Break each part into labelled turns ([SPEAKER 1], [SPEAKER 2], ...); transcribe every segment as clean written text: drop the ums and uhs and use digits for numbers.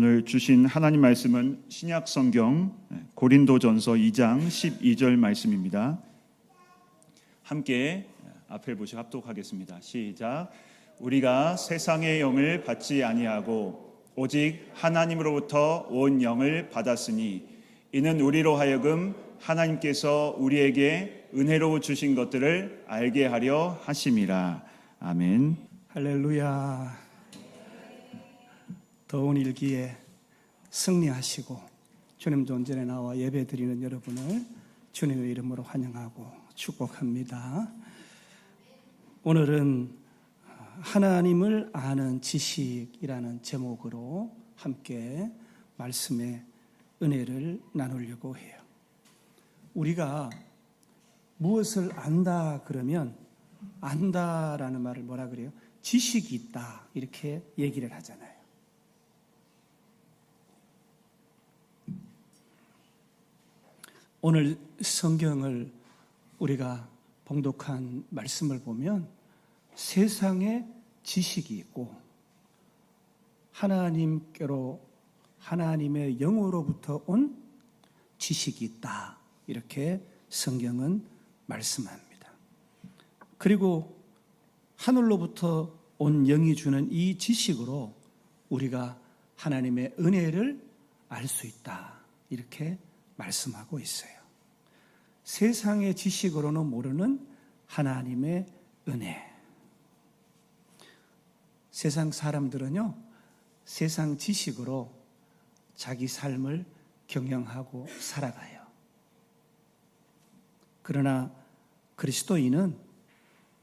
[SPEAKER 1] 오늘 주신 하나님 말씀은 신약 성경 고린도전서 2장 12절 말씀입니다. 함께 앞을 보시고 합독하겠습니다. 시작. 우리가 세상의 영을 받지 아니하고 오직 하나님으로부터 온 영을 받았으니 이는 우리로 하여금 하나님께서 우리에게 은혜로 주신 것들을 알게 하려 하심이라. 아멘.
[SPEAKER 2] 할렐루야. 더운 일기에 승리하시고 주님 존전에 나와 예배드리는 여러분을 주님의 이름으로 환영하고 축복합니다. 오늘은 하나님을 아는 지식이라는 제목으로 함께 말씀의 은혜를 나누려고 해요. 우리가 무엇을 안다 그러면 안다라는 말을 뭐라 그래요? 지식이 있다 이렇게 얘기를 하잖아요. 오늘 성경을 우리가 봉독한 말씀을 보면 세상에 지식이 있고 하나님께로 하나님의 영으로부터 온 지식이 있다 이렇게 성경은 말씀합니다. 그리고 하늘로부터 온 영이 주는 이 지식으로 우리가 하나님의 은혜를 알 수 있다 이렇게 말씀하고 있어요. 세상의 지식으로는 모르는 하나님의 은혜. 세상 사람들은요, 세상 지식으로 자기 삶을 경영하고 살아가요. 그러나 그리스도인은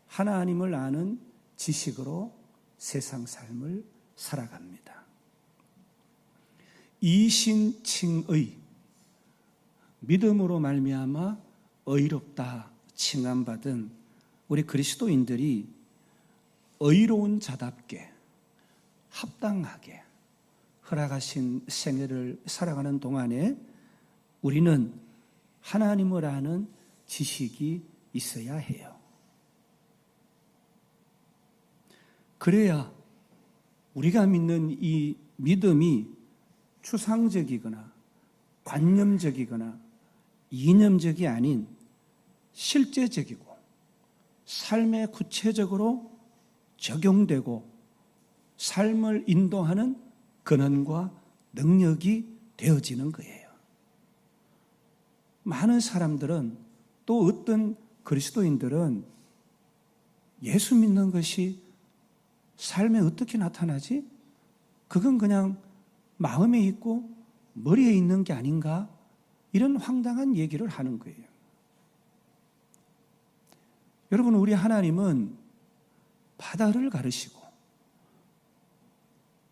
[SPEAKER 2] 하나님을 아는 지식으로 세상 삶을 살아갑니다. 이신칭의 믿음으로 말미암아 의롭다 칭함받은 우리 그리스도인들이 의로운 자답게 합당하게 허락하신 생애를 살아가는 동안에 우리는 하나님을 아는 지식이 있어야 해요. 그래야 우리가 믿는 이 믿음이 추상적이거나 관념적이거나 이념적이 아닌 실제적이고 삶에 구체적으로 적용되고 삶을 인도하는 근원과 능력이 되어지는 거예요. 많은 사람들은 또 어떤 그리스도인들은 예수 믿는 것이 삶에 어떻게 나타나지? 그건 그냥 마음에 있고 머리에 있는 게 아닌가? 이런 황당한 얘기를 하는 거예요. 여러분, 우리 하나님은 바다를 가르시고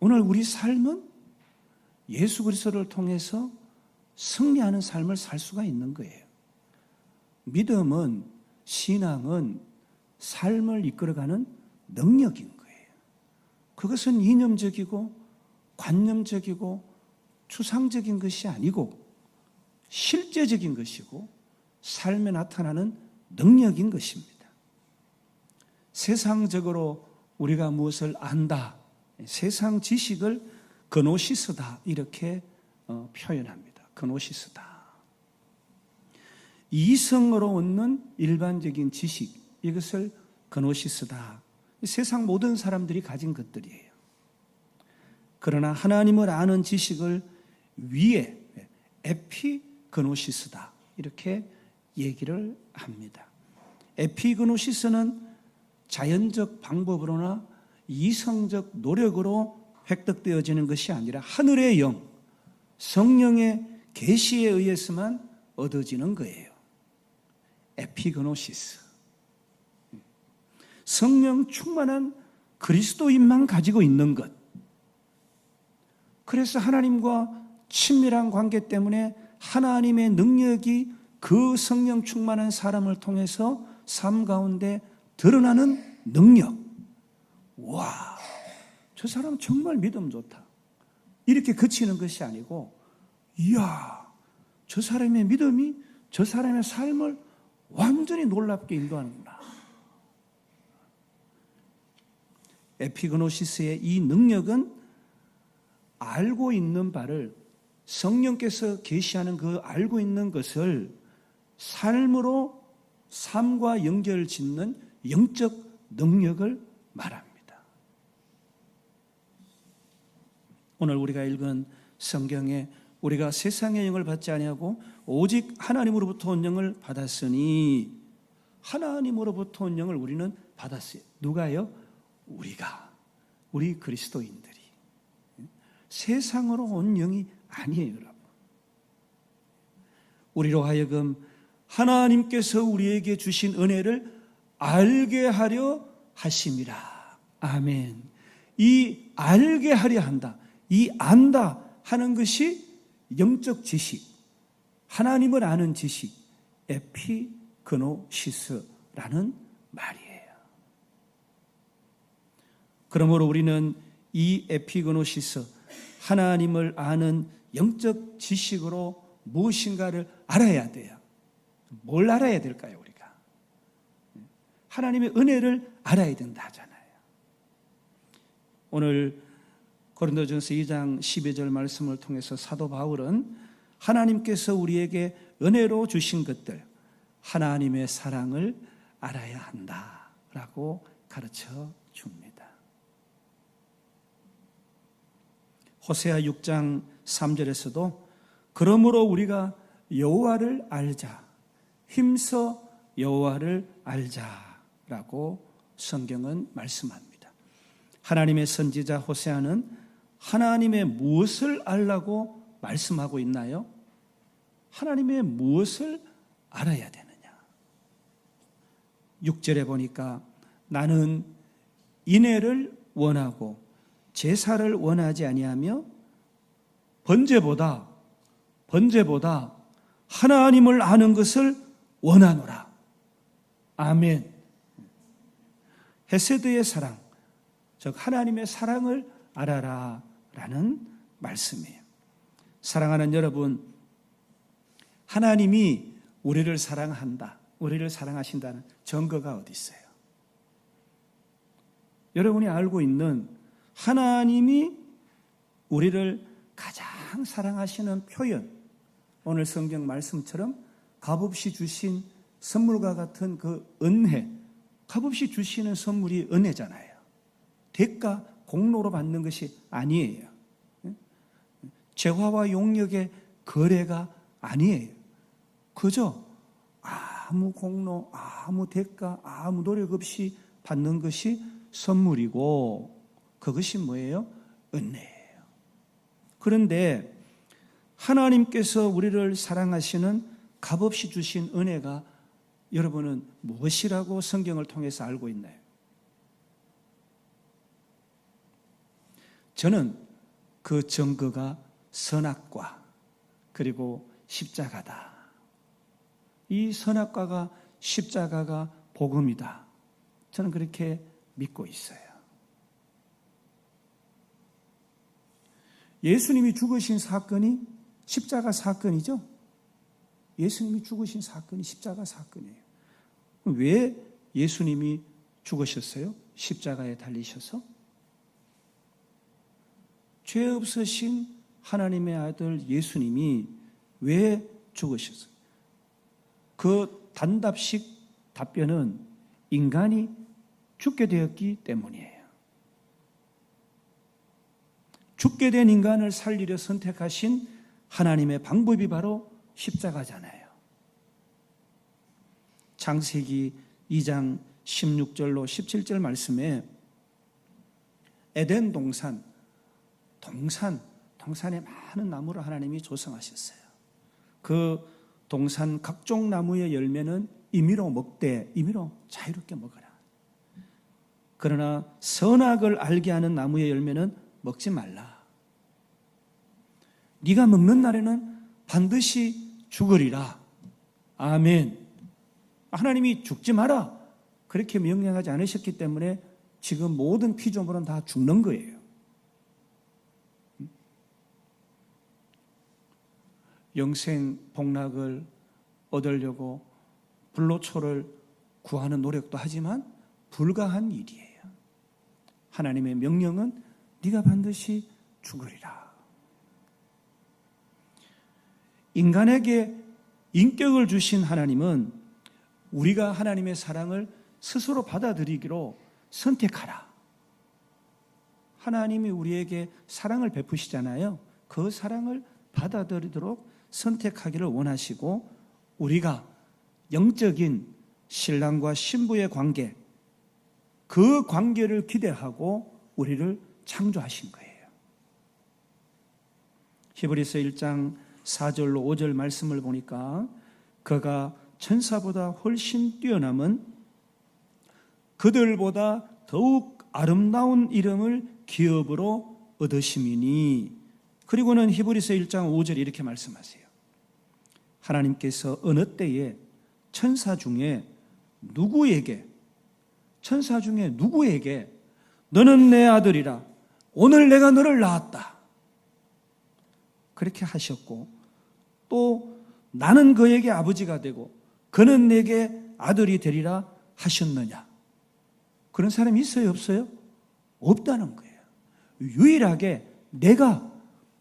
[SPEAKER 2] 오늘 우리 삶은 예수 그리스도를 통해서 승리하는 삶을 살 수가 있는 거예요. 믿음은, 신앙은 삶을 이끌어가는 능력인 거예요. 그것은 이념적이고 관념적이고 추상적인 것이 아니고 실제적인 것이고 삶에 나타나는 능력인 것입니다. 세상적으로 우리가 무엇을 안다, 세상 지식을 그노시스다 이렇게 표현합니다. 그노시스다. 이성으로 얻는 일반적인 지식, 이것을 그노시스다. 세상 모든 사람들이 가진 것들이에요. 그러나 하나님을 아는 지식을 위에 에피그노시스다 이렇게 얘기를 합니다. 에피그노시스는 자연적 방법으로나 이성적 노력으로 획득되어지는 것이 아니라 하늘의 영, 성령의 계시에 의해서만 얻어지는 거예요. 에피그노시스. 성령 충만한 그리스도인만 가지고 있는 것. 그래서 하나님과 친밀한 관계 때문에 하나님의 능력이 그 성령 충만한 사람을 통해서 삶 가운데 드러나는 능력. 와, 저 사람 정말 믿음 좋다. 이렇게 그치는 것이 아니고, 이야, 저 사람의 믿음이 저 사람의 삶을 완전히 놀랍게 인도하는구나. 에피그노시스의 이 능력은 알고 있는 바를 성령께서 계시하는 그 알고 있는 것을 삶으로 삶과 연결 짓는 영적 능력을 말합니다. 오늘 우리가 읽은 성경에 우리가 세상의 영을 받지 아니하고 오직 하나님으로부터 온 영을 받았으니, 하나님으로부터 온 영을 우리는 받았어요. 누가요? 우리 그리스도인들이. 세상으로 온 영이 아니에요, 여러분. 우리로 하여금 하나님께서 우리에게 주신 은혜를 알게 하려 하심이라. 아멘. 이 알게 하려 한다, 이 안다 하는 것이 영적 지식, 하나님을 아는 지식, 에피그노시스라는 말이에요. 그러므로 우리는 이 에피그노시스, 하나님을 아는 영적 지식으로 무엇인가를 알아야 돼요. 뭘 알아야 될까요, 우리가? 하나님의 은혜를 알아야 된다 하잖아요. 오늘 고린도전서 2장 12절 말씀을 통해서 사도 바울은 하나님께서 우리에게 은혜로 주신 것들, 하나님의 사랑을 알아야 한다라고 가르쳐 줍니다. 호세아 6장 3절에서도 그러므로 우리가 여호와를 알자, 힘써 여호와를 알자라고 성경은 말씀합니다. 하나님의 선지자 호세아는 하나님의 무엇을 알라고 말씀하고 있나요? 하나님의 무엇을 알아야 되느냐? 6절에 보니까 나는 인애를 원하고 제사를 원하지 아니하며 번제보다 하나님을 아는 것을 원하노라. 아멘. 헤세드의 사랑, 즉 하나님의 사랑을 알아라 라는 말씀이에요. 사랑하는 여러분, 하나님이 우리를 사랑한다, 우리를 사랑하신다는 증거가 어디 있어요? 여러분이 알고 있는 하나님이 우리를 가장 사랑하시는 표현, 오늘 성경 말씀처럼 값없이 주신 선물과 같은 그 은혜, 값없이 주시는 선물이 은혜잖아요. 대가, 공로로 받는 것이 아니에요. 재화와 용력의 거래가 아니에요. 그저 아무 공로, 아무 대가, 아무 노력 없이 받는 것이 선물이고, 그것이 뭐예요? 은혜예요. 그런데 하나님께서 우리를 사랑하시는 값없이 주신 은혜가 여러분은 무엇이라고 성경을 통해서 알고 있나요? 저는 그 증거가 선악과 그리고 십자가다. 이 선악과가, 십자가가 복음이다. 저는 그렇게 믿고 있어요. 예수님이 죽으신 사건이 십자가 사건이죠. 예수님이 죽으신 사건이 십자가 사건이에요. 왜 예수님이 죽으셨어요? 십자가에 달리셔서? 죄 없으신 하나님의 아들 예수님이 왜 죽으셨어요? 그 단답식 답변은 인간이 죽게 되었기 때문이에요. 죽게 된 인간을 살리려 선택하신 하나님의 방법이 바로 십자가잖아요. 창세기 2장 16절로 17절 말씀에 에덴 동산에 많은 나무를 하나님이 조성하셨어요. 그 동산 각종 나무의 열매는 임의로 먹되, 임의로 자유롭게 먹어라. 그러나 선악을 알게 하는 나무의 열매는 먹지 말라. 네가 먹는 날에는 반드시 죽으리라. 아멘. 하나님이 죽지 마라, 그렇게 명령하지 않으셨기 때문에 지금 모든 피조물은 다 죽는 거예요. 영생 복락을 얻으려고 불로초를 구하는 노력도 하지만 불가한 일이에요. 하나님의 명령은 네가 반드시 죽으리라. 인간에게 인격을 주신 하나님은 우리가 하나님의 사랑을 스스로 받아들이기로 선택하라. 하나님이 우리에게 사랑을 베푸시잖아요. 그 사랑을 받아들이도록 선택하기를 원하시고 우리가 영적인 신랑과 신부의 관계, 그 관계를 기대하고 우리를 창조하신 거예요. 히브리서 1장 4절로 5절 말씀을 보니까 그가 천사보다 훨씬 뛰어남은 그들보다 더욱 아름다운 이름을 기업으로 얻으심이니. 그리고는 히브리서 1장 5절 이렇게 말씀하세요. 하나님께서 어느 때에 천사 중에 누구에게 너는 내 아들이라 오늘 내가 너를 낳았다 그렇게 하셨고, 또 나는 그에게 아버지가 되고 그는 내게 아들이 되리라 하셨느냐. 그런 사람이 있어요, 없어요? 없다는 거예요. 유일하게 내가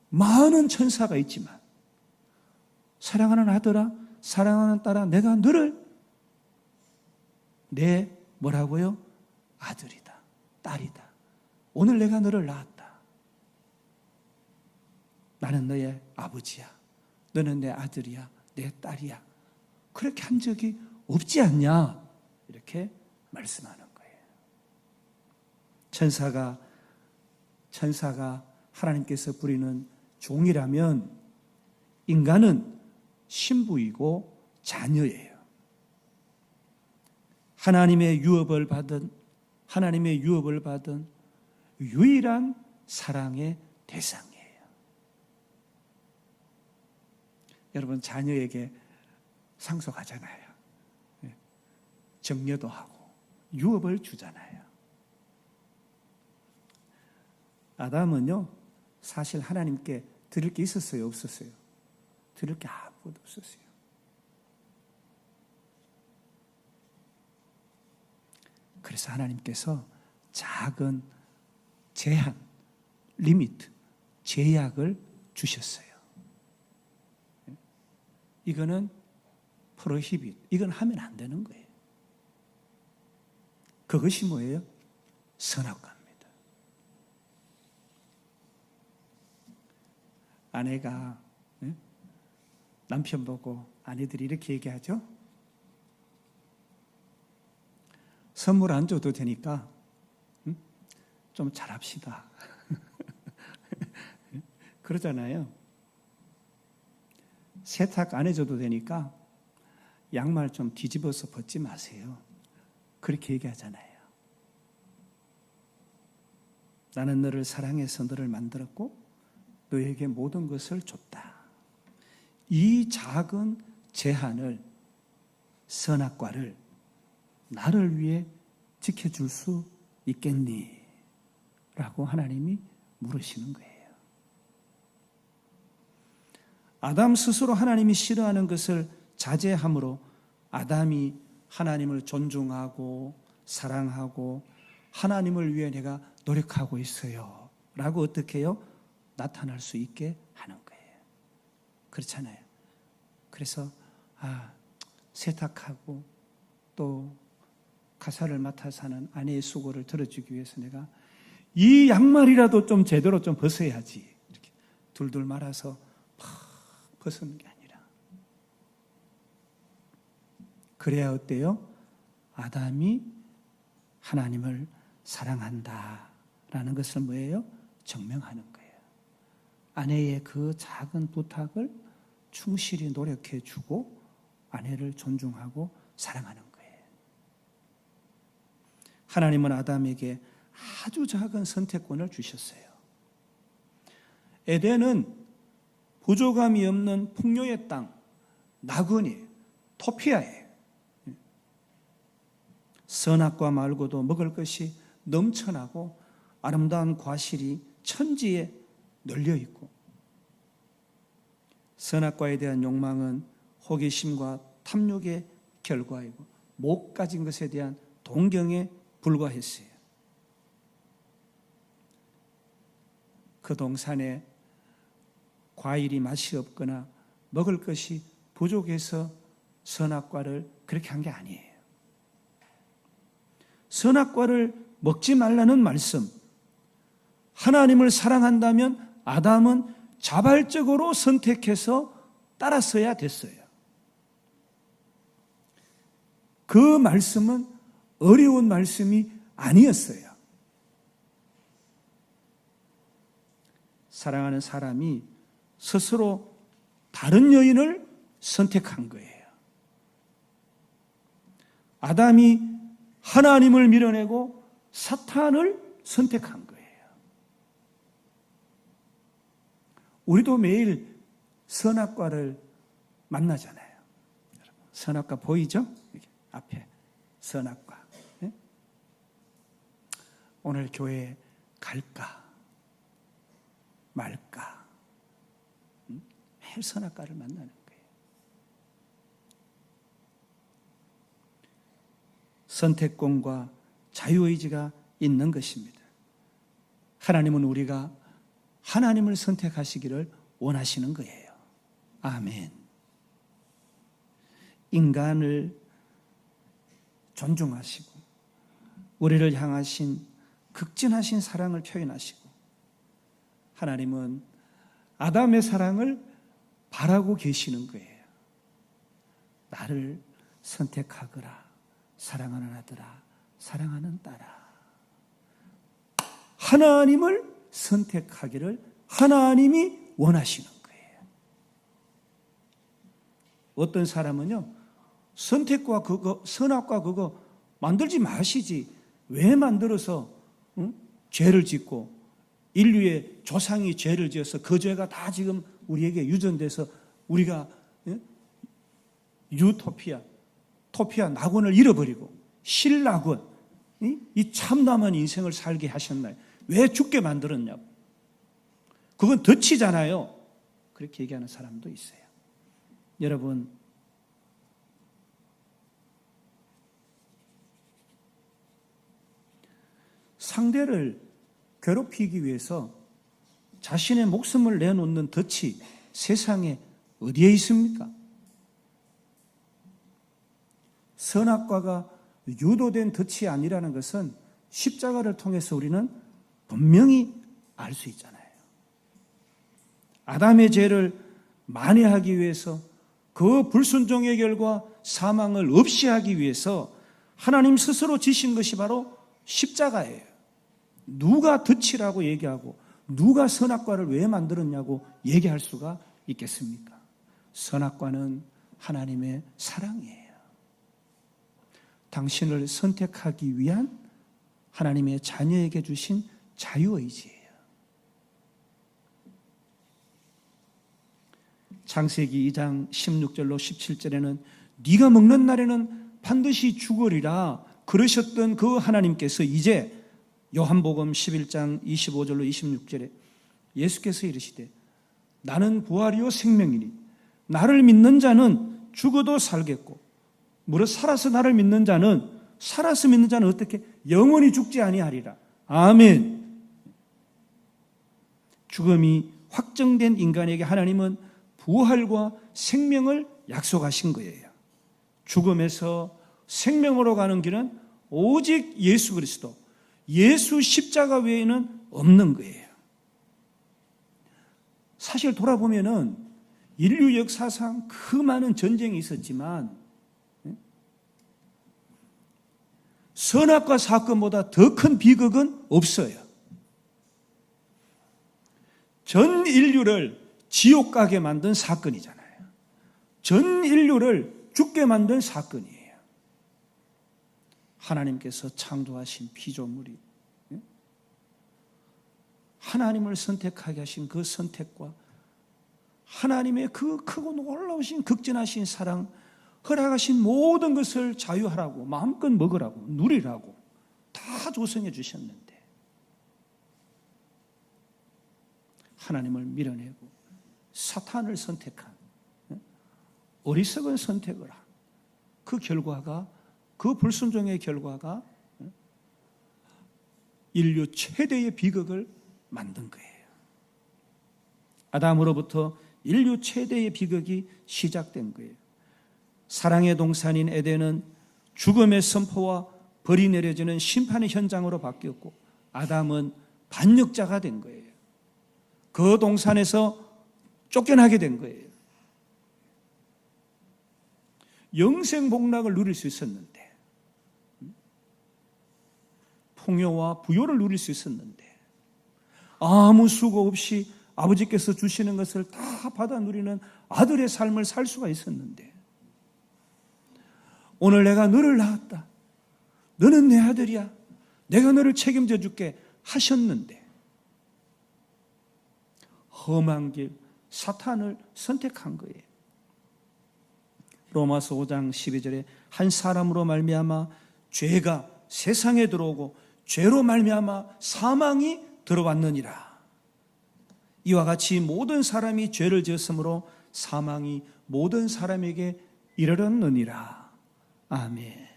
[SPEAKER 2] 많은 천사가 있지만 사랑하는 아들아, 사랑하는 딸아, 내가 너를 내 뭐라고요? 아들이다, 딸이다. 오늘 내가 너를 낳았다. 나는 너의 아버지야. 너는 내 아들이야, 내 딸이야. 그렇게 한 적이 없지 않냐? 이렇게 말씀하는 거예요. 천사가 하나님께서 부리는 종이라면 인간은 신부이고 자녀예요. 하나님의 유업을 받은 유일한 사랑의 대상이에요. 여러분, 자녀에게 상속하잖아요. 정려도 하고 유업을 주잖아요. 아담은요, 사실 하나님께 드릴 게 있었어요, 없었어요? 드릴 게 아무것도 없었어요. 그래서 하나님께서 작은 제한, 리미트, 제약을 주셨어요. 이거는 프로히빗, 이건 하면 안 되는 거예요. 그것이 뭐예요? 선악과입니다. 아내가 남편 보고 아내들이 이렇게 얘기하죠. 선물 안 줘도 되니까 좀 잘합시다. 그러잖아요. 세탁 안 해줘도 되니까 양말 좀 뒤집어서 벗지 마세요. 그렇게 얘기하잖아요. 나는 너를 사랑해서 너를 만들었고 너에게 모든 것을 줬다. 이 작은 제한을, 선악과를 나를 위해 지켜줄 수 있겠니? 라고 하나님이 물으시는 거예요. 아담 스스로 하나님이 싫어하는 것을 자제함으로 아담이 하나님을 존중하고 사랑하고 하나님을 위해 내가 노력하고 있어요 라고 어떻게 해요? 나타날 수 있게 하는 거예요. 그렇잖아요. 그래서 세탁하고 또 가사를 맡아서 하는 아내의 수고를 들어주기 위해서 내가 이 양말이라도 좀 제대로 좀 벗어야지. 이렇게 둘둘 말아서 팍 벗는 게 아니라. 그래야 어때요? 아담이 하나님을 사랑한다라는 것을 뭐예요? 증명하는 거예요. 아내의 그 작은 부탁을 충실히 노력해 주고 아내를 존중하고 사랑하는 거예요. 하나님은 아담에게 아주 작은 선택권을 주셨어요. 에덴은 부족함이 없는 풍요의 땅, 나그네, 토피아예요. 선악과 말고도 먹을 것이 넘쳐나고 아름다운 과실이 천지에 널려 있고, 선악과에 대한 욕망은 호기심과 탐욕의 결과이고 못 가진 것에 대한 동경에 불과했어요. 그 동산에 과일이 맛이 없거나 먹을 것이 부족해서 선악과를 그렇게 한 게 아니에요. 선악과를 먹지 말라는 말씀, 하나님을 사랑한다면 아담은 자발적으로 선택해서 따랐어야 됐어요. 그 말씀은 어려운 말씀이 아니었어요. 사랑하는 사람이 스스로 다른 여인을 선택한 거예요. 아담이 하나님을 밀어내고 사탄을 선택한 거예요. 우리도 매일 선악과를 만나잖아요. 선악과 보이죠? 여기 앞에 선악과. 네? 오늘 교회 갈까 말까? 매일 선악과를 만나는 거예요. 선택권과 자유의지가 있는 것입니다. 하나님은 우리가 하나님을 선택하시기를 원하시는 거예요. 아멘. 인간을 존중하시고 우리를 향하신 극진하신 사랑을 표현하시고 하나님은 아담의 사랑을 바라고 계시는 거예요. 나를 선택하거라. 사랑하는 아들아, 사랑하는 딸아. 하나님을 선택하기를 하나님이 원하시는 거예요. 어떤 사람은요, 선택과 그거, 선악과 그거 만들지 마시지. 왜 만들어서 죄를 짓고 인류의 조상이 죄를 지어서 그 죄가 다 지금 우리에게 유전돼서 우리가 토피아 낙원을 잃어버리고 실낙원, 이 참담한 인생을 살게 하셨나요? 왜 죽게 만들었냐고. 그건 덫이잖아요. 그렇게 얘기하는 사람도 있어요. 여러분, 상대를 괴롭히기 위해서 자신의 목숨을 내놓는 덫이 세상에 어디에 있습니까? 선악과가 유도된 덫이 아니라는 것은 십자가를 통해서 우리는 분명히 알 수 있잖아요. 아담의 죄를 만회하기 위해서 그 불순종의 결과 사망을 없이 하기 위해서 하나님 스스로 지신 것이 바로 십자가예요. 누가 덫이라고 얘기하고 누가 선악과를 왜 만들었냐고 얘기할 수가 있겠습니까? 선악과는 하나님의 사랑이에요. 당신을 선택하기 위한 하나님의 자녀에게 주신 자유의지예요. 창세기 2장 16절로 17절에는 네가 먹는 날에는 반드시 죽으리라 그러셨던 그 하나님께서 이제 요한복음 11장 25절로 26절에 예수께서 이르시되 나는 부활이요 생명이니 나를 믿는 자는 죽어도 살겠고 무릇 살아서 나를 믿는 자는 어떻게 영원히 죽지 아니하리라. 아멘. 죽음이 확정된 인간에게 하나님은 부활과 생명을 약속하신 거예요. 죽음에서 생명으로 가는 길은 오직 예수 그리스도, 예수 십자가 외에는 없는 거예요. 사실 돌아보면은 인류 역사상 그 많은 전쟁이 있었지만 선악과 사건보다 더 큰 비극은 없어요. 전 인류를 지옥 가게 만든 사건이잖아요. 전 인류를 죽게 만든 사건이에요. 하나님께서 창조하신 피조물이 하나님을 선택하게 하신 그 선택과 하나님의 그 크고 놀라우신 극진하신 사랑, 허락하신 모든 것을 자유하라고, 마음껏 먹으라고, 누리라고 다 조성해 주셨는데 하나님을 밀어내고 사탄을 선택한 어리석은 선택을 한 그 결과가, 그 불순종의 결과가 인류 최대의 비극을 만든 거예요. 아담으로부터 인류 최대의 비극이 시작된 거예요. 사랑의 동산인 에덴은 죽음의 선포와 벌이 내려지는 심판의 현장으로 바뀌었고 아담은 반역자가 된 거예요. 그 동산에서 쫓겨나게 된 거예요. 영생 복락을 누릴 수 있었는데, 풍요와 부요를 누릴 수 있었는데, 아무 수고 없이 아버지께서 주시는 것을 다 받아 누리는 아들의 삶을 살 수가 있었는데, 오늘 내가 너를 낳았다, 너는 내 아들이야, 내가 너를 책임져 줄게 하셨는데 험한 길 사탄을 선택한 거예요. 로마서 5장 12절에 한 사람으로 말미암아 죄가 세상에 들어오고 죄로 말미암아 사망이 들어왔느니라. 이와 같이 모든 사람이 죄를 지었으므로 사망이 모든 사람에게 이르렀느니라. 아멘.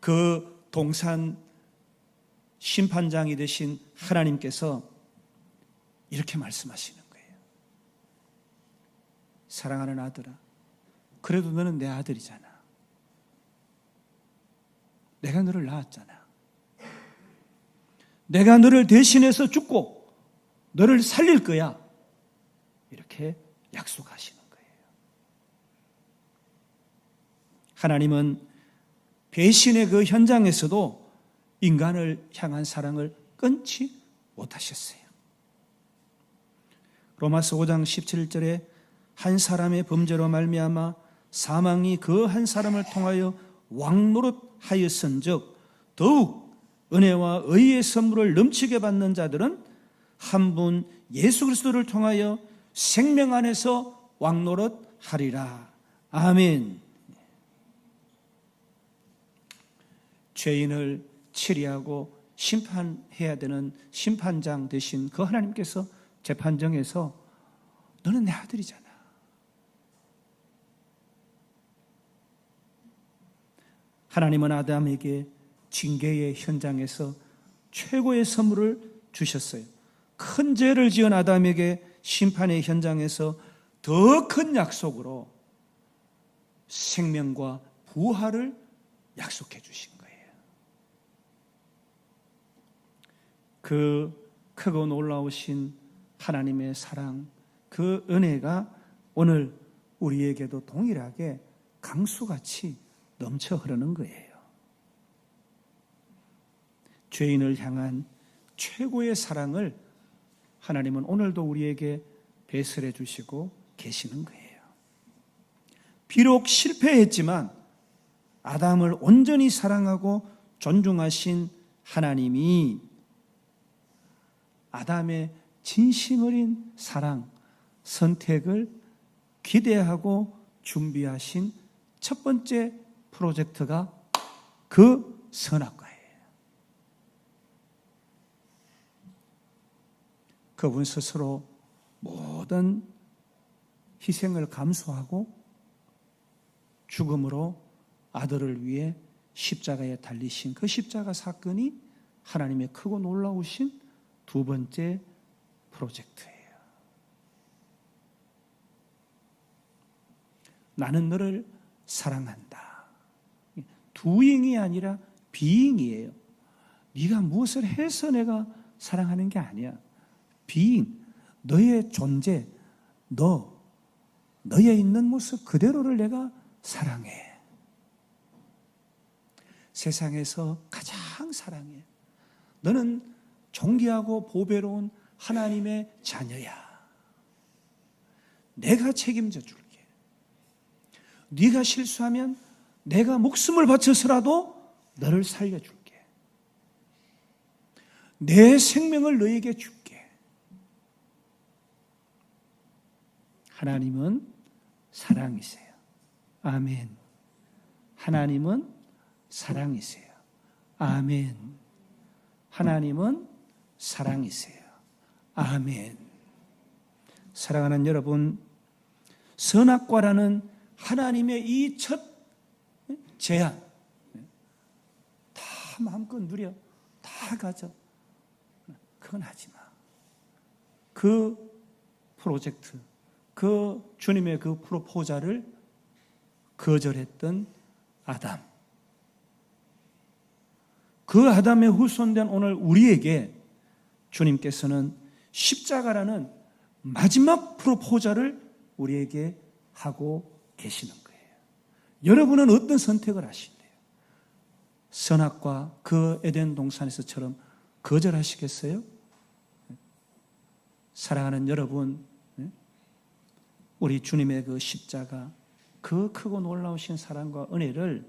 [SPEAKER 2] 그 동산 심판장이 되신 하나님께서 이렇게 말씀하시는 거예요. 사랑하는 아들아, 그래도 너는 내 아들이잖아. 내가 너를 낳았잖아. 내가 너를 대신해서 죽고 너를 살릴 거야. 이렇게 약속하시는 거예요. 하나님은 배신의 그 현장에서도 인간을 향한 사랑을 끊지 못하셨어요. 로마서 5장 17절에 한 사람의 범죄로 말미암아 사망이 그 한 사람을 통하여 왕노릇하였은즉 더욱 은혜와 의의 선물을 넘치게 받는 자들은 한 분 예수 그리스도를 통하여 생명 안에서 왕노릇하리라. 아멘. 죄인을 치리하고 심판해야 되는 심판장 되신 그 하나님께서 재판정에서 너는 내 아들이잖아. 하나님은 아담에게 징계의 현장에서 최고의 선물을 주셨어요. 큰 죄를 지은 아담에게 심판의 현장에서 더 큰 약속으로 생명과 부활을 약속해 주신 거예요. 그 크고 놀라우신 하나님의 사랑, 그 은혜가 오늘 우리에게도 동일하게 강수같이 넘쳐 흐르는 거예요. 죄인을 향한 최고의 사랑을 하나님은 오늘도 우리에게 배설해 주시고 계시는 거예요. 비록 실패했지만 아담을 온전히 사랑하고 존중하신 하나님이 아담의 진심 어린 사랑, 선택을 기대하고 준비하신 첫 번째 프로젝트가 그 선악과예요. 그분 스스로 모든 희생을 감수하고 죽음으로 아들을 위해 십자가에 달리신 그 십자가 사건이 하나님의 크고 놀라우신 두 번째 프로젝트예요. 나는 너를 사랑한다. doing이 아니라 being이에요. 네가 무엇을 해서 내가 사랑하는 게 아니야. being, 너의 존재, 너에 있는 모습 그대로를 내가 사랑해. 세상에서 가장 사랑해. 너는 존귀하고 보배로운 하나님의 자녀야. 내가 책임져 줄게. 네가 실수하면 내가 목숨을 바쳐서라도 너를 살려줄게. 내 생명을 너에게 줄게. 하나님은 사랑이세요. 아멘. 하나님은 사랑이세요. 아멘. 하나님은 사랑이세요. 아멘. 사랑하는 여러분, 선악과라는 하나님의 이 첫 제안, 다 마음껏 누려, 다 가져. 그건 하지 마. 그 프로젝트, 그 주님의 그 프로포자를 거절했던 아담. 그 아담의 후손된 오늘 우리에게 주님께서는 십자가라는 마지막 프로포자를 우리에게 하고 계시는 거예요. 여러분은 어떤 선택을 하신대요? 선악과 그 에덴 동산에서처럼 거절하시겠어요? 사랑하는 여러분, 우리 주님의 그 십자가, 그 크고 놀라우신 사랑과 은혜를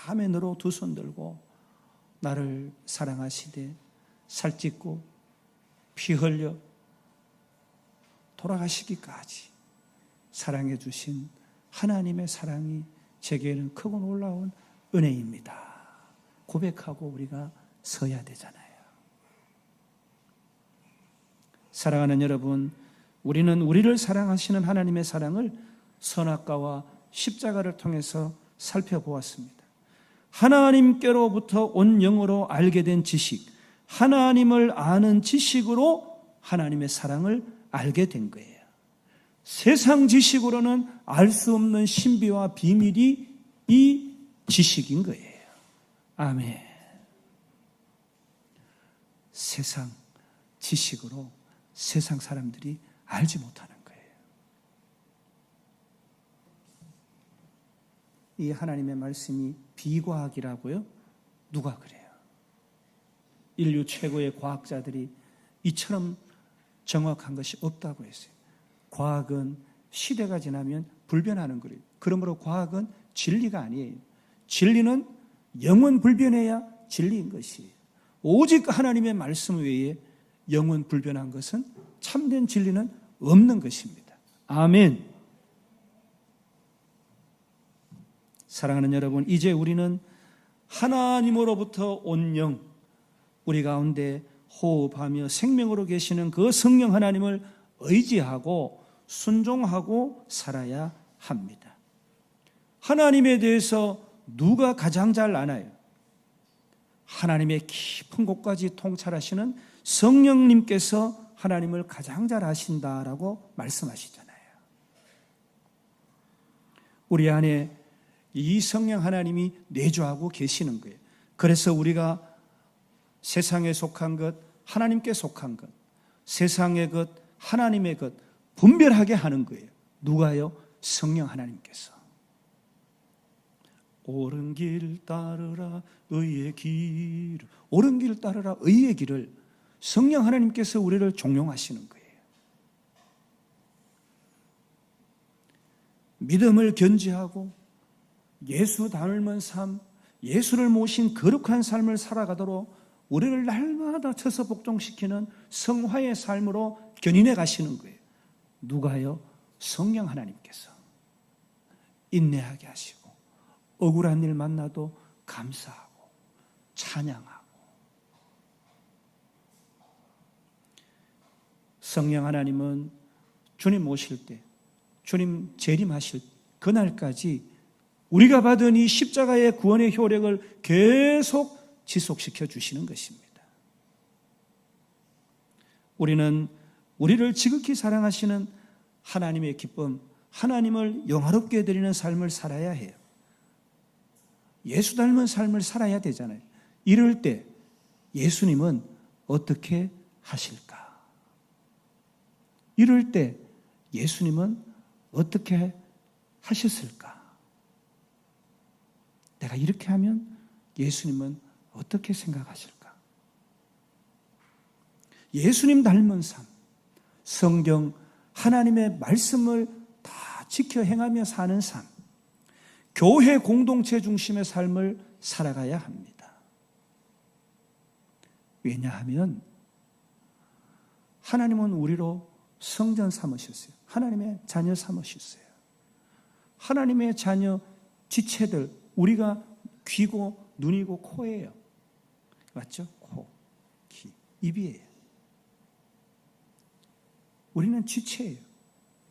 [SPEAKER 2] 아멘으로 두 손 들고 나를 사랑하시되 살찢고 피 흘려 돌아가시기까지 사랑해 주신 하나님의 사랑이 제게는 크고 놀라운 은혜입니다. 고백하고 우리가 서야 되잖아요. 사랑하는 여러분, 우리는 우리를 사랑하시는 하나님의 사랑을 선악과와 십자가를 통해서 살펴보았습니다. 하나님께로부터 온 영으로 알게 된 지식, 하나님을 아는 지식으로 하나님의 사랑을 알게 된 거예요. 세상 지식으로는 알 수 없는 신비와 비밀이 이 지식인 거예요. 아멘. 세상 지식으로 세상 사람들이 알지 못하는 거예요. 이 하나님의 말씀이 비과학이라고요? 누가 그래요? 인류 최고의 과학자들이 이처럼 정확한 것이 없다고 했어요. 과학은 시대가 지나면 불변하는 거예요. 그러므로 과학은 진리가 아니에요. 진리는 영원 불변해야 진리인 것이에요. 오직 하나님의 말씀 외에 영원 불변한 것은 참된 진리는 없는 것입니다. 아멘. 사랑하는 여러분, 이제 우리는 하나님으로부터 온 영, 우리 가운데 호흡하며 생명으로 계시는 그 성령 하나님을 의지하고 순종하고 살아야 합니다. 하나님에 대해서 누가 가장 잘 아나요? 하나님의 깊은 곳까지 통찰하시는 성령님께서 하나님을 가장 잘 아신다라고 말씀하시잖아요. 우리 안에 이 성령 하나님이 내주하고 계시는 거예요. 그래서 우리가 세상에 속한 것, 하나님께 속한 것, 세상의 것, 하나님의 것 분별하게 하는 거예요. 누가요? 성령 하나님께서. 옳은 길 따르라 의의 길, 옳은 길 따르라 의의 길을 성령 하나님께서 우리를 종용하시는 거예요. 믿음을 견지하고 예수 닮은 삶, 예수를 모신 거룩한 삶을 살아가도록 우리를 날마다 쳐서 복종시키는 성화의 삶으로 견인해 가시는 거예요. 누가요? 성령 하나님께서. 인내하게 하시고 억울한 일 만나도 감사하고 찬양하고. 성령 하나님은 주님 오실 때, 주님 재림하실 그날까지 우리가 받은 이 십자가의 구원의 효력을 계속 지속시켜 주시는 것입니다. 우리는 우리를 지극히 사랑하시는 하나님의 기쁨, 하나님을 영화롭게 해드리는 삶을 살아야 해요. 예수 닮은 삶을 살아야 되잖아요. 이럴 때 예수님은 어떻게 하실까? 이럴 때 예수님은 어떻게 하셨을까? 내가 이렇게 하면 예수님은 어떻게 생각하실까? 예수님 닮은 삶, 성경 하나님의 말씀을 다 지켜 행하며 사는 삶, 교회 공동체 중심의 삶을 살아가야 합니다. 왜냐하면 하나님은 우리로 성전 삼으셨어요. 하나님의 자녀 삼으셨어요. 하나님의 자녀 지체들, 우리가 귀고 눈이고 코예요. 맞죠? 코, 귀, 입이에요. 우리는 지체예요.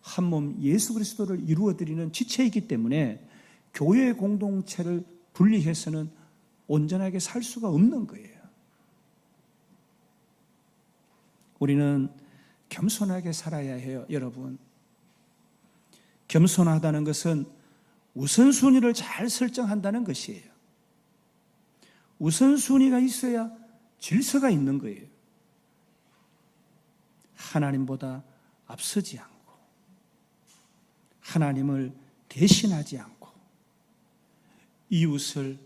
[SPEAKER 2] 한 몸 예수 그리스도를 이루어드리는 지체이기 때문에 교회 공동체를 분리해서는 온전하게 살 수가 없는 거예요. 우리는 겸손하게 살아야 해요, 여러분. 겸손하다는 것은 우선순위를 잘 설정한다는 것이에요. 우선순위가 있어야 질서가 있는 거예요. 하나님보다 앞서지 않고, 하나님을 대신하지 않고, 이웃을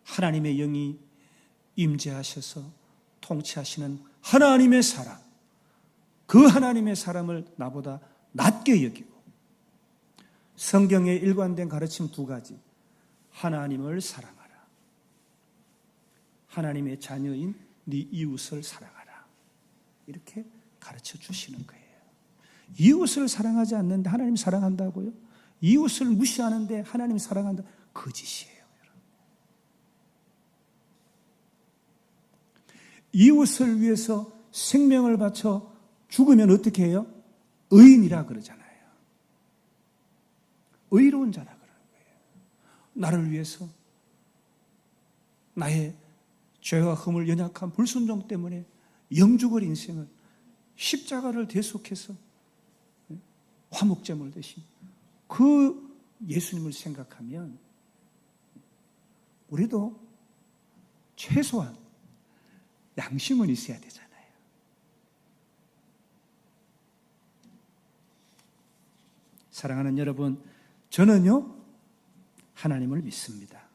[SPEAKER 2] 하나님의 영이 임재하셔서 통치하시는 하나님의 사람, 그 하나님의 사람을 나보다 낮게 여기고, 성경의 일관된 가르침 두 가지, 하나님을 사랑하라, 하나님의 자녀인 네 이웃을 사랑하라, 이렇게 가르쳐 주시는 거예요. 이웃을 사랑하지 않는데 하나님 사랑한다고요? 이웃을 무시하는데 하나님 사랑한다? 거짓이에요. 이웃을 위해서 생명을 바쳐 죽으면 어떻게 해요? 의인이라 그러잖아요. 의로운 자라 그러는 거예요. 나를 위해서 나의 죄와 흠을 연약한 불순종 때문에 영죽을 인생을 십자가를 대속해서 화목제물 대신 그 예수님을 생각하면 우리도 최소한 양심은 있어야 되잖아요. 사랑하는 여러분, 저는요 하나님을 믿습니다.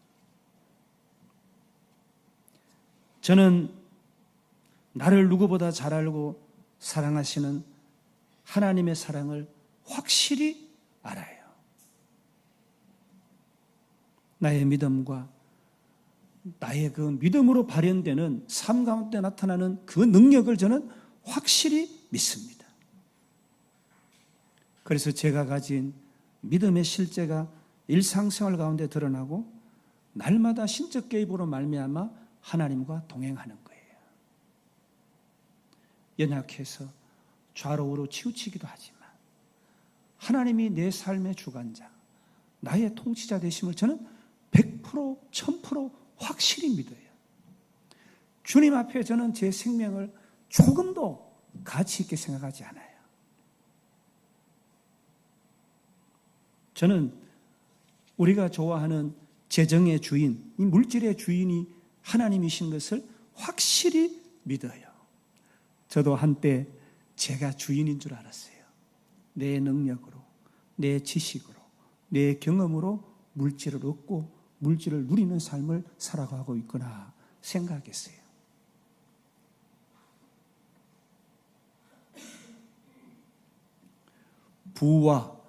[SPEAKER 2] 저는 나를 누구보다 잘 알고 사랑하시는 하나님의 사랑을 확실히 알아요. 나의 믿음과 나의 그 믿음으로 발현되는 삶 가운데 나타나는 그 능력을 저는 확실히 믿습니다. 그래서 제가 가진 믿음의 실제가 일상생활 가운데 드러나고 날마다 신적 개입으로 말미암아 하나님과 동행하는 거예요. 연약해서 좌로 우로 치우치기도 하지만 하나님이 내 삶의 주관자, 나의 통치자 되심을 저는 100%, 1000% 확실히 믿어요. 주님 앞에 저는 제 생명을 조금도 가치 있게 생각하지 않아요. 저는 우리가 좋아하는 재정의 주인, 이 물질의 주인이 하나님이신 것을 확실히 믿어요. 저도 한때 제가 주인인 줄 알았어요. 내 능력으로, 내 지식으로, 내 경험으로 물질을 얻고 물질을 누리는 삶을 살아가고 있구나 생각했어요. 부와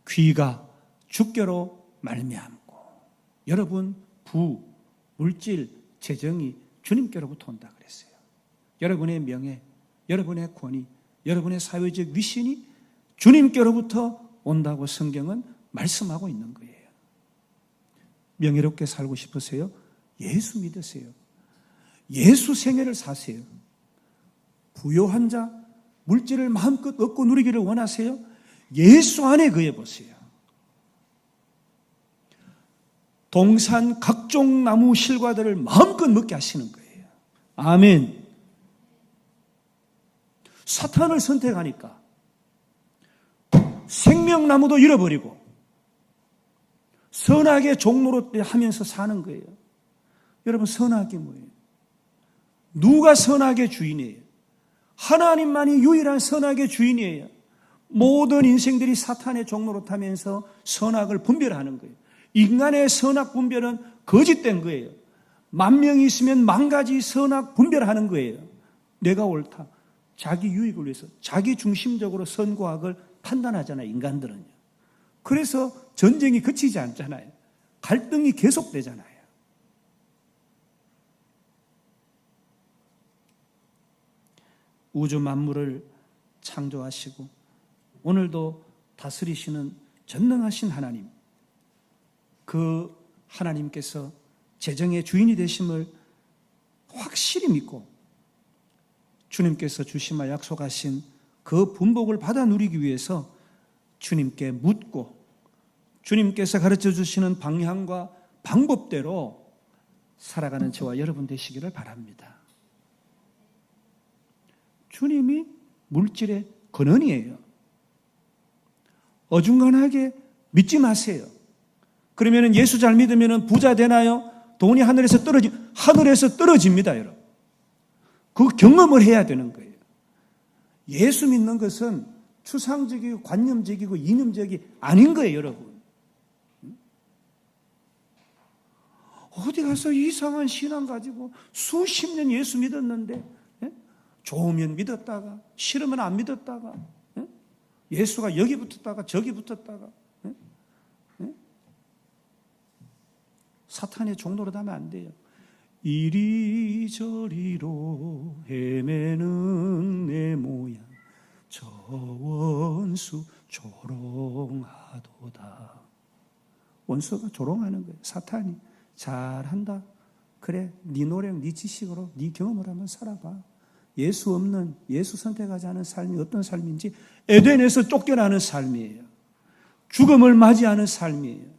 [SPEAKER 2] 귀가 주께로 말미암고, 여러분 부, 물질, 재정이 주님께로부터 온다 그랬어요. 여러분의 명예, 여러분의 권위, 여러분의 사회적 위신이 주님께로부터 온다고 성경은 말씀하고 있는 거예요. 명예롭게 살고 싶으세요? 예수 믿으세요. 예수 생애를 사세요. 부요한 자, 물질을 마음껏 얻고 누리기를 원하세요? 예수 안에 거해 보세요. 동산 각종 나무 실과들을 마음껏 먹게 하시는 거예요. 아멘. 사탄을 선택하니까 생명나무도 잃어버리고 선악의 종로로 하면서 사는 거예요. 여러분, 선악이 뭐예요? 누가 선악의 주인이에요? 하나님만이 유일한 선악의 주인이에요. 모든 인생들이 사탄의 종로로 타면서 선악을 분별하는 거예요. 인간의 선악 분별은 거짓된 거예요. 10,000명이 있으면 10,000가지 선악 분별하는 거예요. 내가 옳다. 자기 유익을 위해서 자기 중심적으로 선과 악을 판단하잖아요, 인간들은요. 그래서 전쟁이 그치지 않잖아요. 갈등이 계속되잖아요. 우주 만물을 창조하시고 오늘도 다스리시는 전능하신 하나님, 그 하나님께서 재정의 주인이 되심을 확실히 믿고 주님께서 주시마 약속하신 그 분복을 받아 누리기 위해서 주님께 묻고 주님께서 가르쳐 주시는 방향과 방법대로 살아가는 저와 여러분 되시기를 바랍니다. 주님이 물질에 근원이에요. 어중간하게 믿지 마세요. 그러면 예수 잘 믿으면 부자 되나요? 돈이 하늘에서 떨어집니다, 여러분. 그 경험을 해야 되는 거예요. 예수 믿는 것은 추상적이고 관념적이고 이념적이 아닌 거예요, 여러분. 어디 가서 이상한 신앙 가지고 수십 년 예수 믿었는데 좋으면 믿었다가 싫으면 안 믿었다가 예수가 여기 붙었다가 저기 붙었다가 사탄의 종로로 가면 안 돼요. 이리저리로 헤매는 내 모양 저 원수 조롱하도다. 원수가 조롱하는 거예요. 사탄이 잘한다. 그래, 네 노력, 네 지식으로 네 경험을 한번 살아봐. 예수 없는, 예수 선택하지 않은 삶이 어떤 삶인지 에덴에서 쫓겨나는 삶이에요. 죽음을 맞이하는 삶이에요.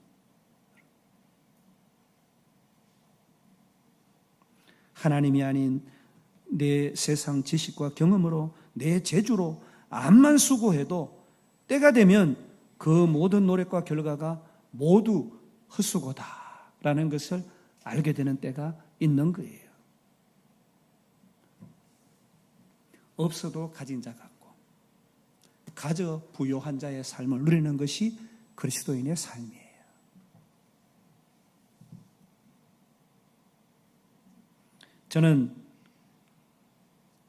[SPEAKER 2] 하나님이 아닌 내 세상 지식과 경험으로 내 재주로 암만 수고해도 때가 되면 그 모든 노력과 결과가 모두 헛수고다라는 것을 알게 되는 때가 있는 거예요. 없어도 가진 자 같고 가져 부요한 자의 삶을 누리는 것이 그리스도인의 삶이에요.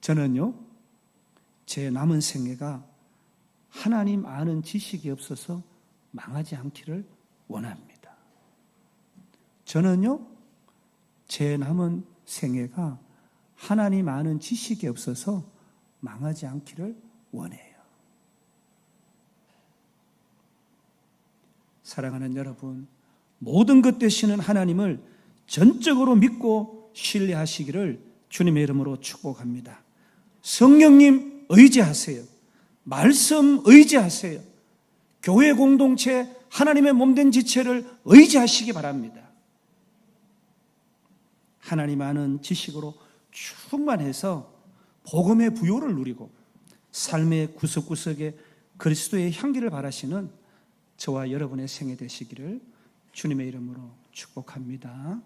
[SPEAKER 2] 저는요, 제 남은 생애가 하나님 아는 지식이 없어서 망하지 않기를 원합니다. 저는요, 제 남은 생애가 하나님 아는 지식이 없어서 망하지 않기를 원해요. 사랑하는 여러분, 모든 것 되시는 하나님을 전적으로 믿고 신뢰하시기를 주님의 이름으로 축복합니다. 성령님 의지하세요. 말씀 의지하세요. 교회 공동체 하나님의 몸된 지체를 의지하시기 바랍니다. 하나님 아는 지식으로 충만해서 복음의 부요를 누리고 삶의 구석구석에 그리스도의 향기를 바라시는 저와 여러분의 생애 되시기를 주님의 이름으로 축복합니다.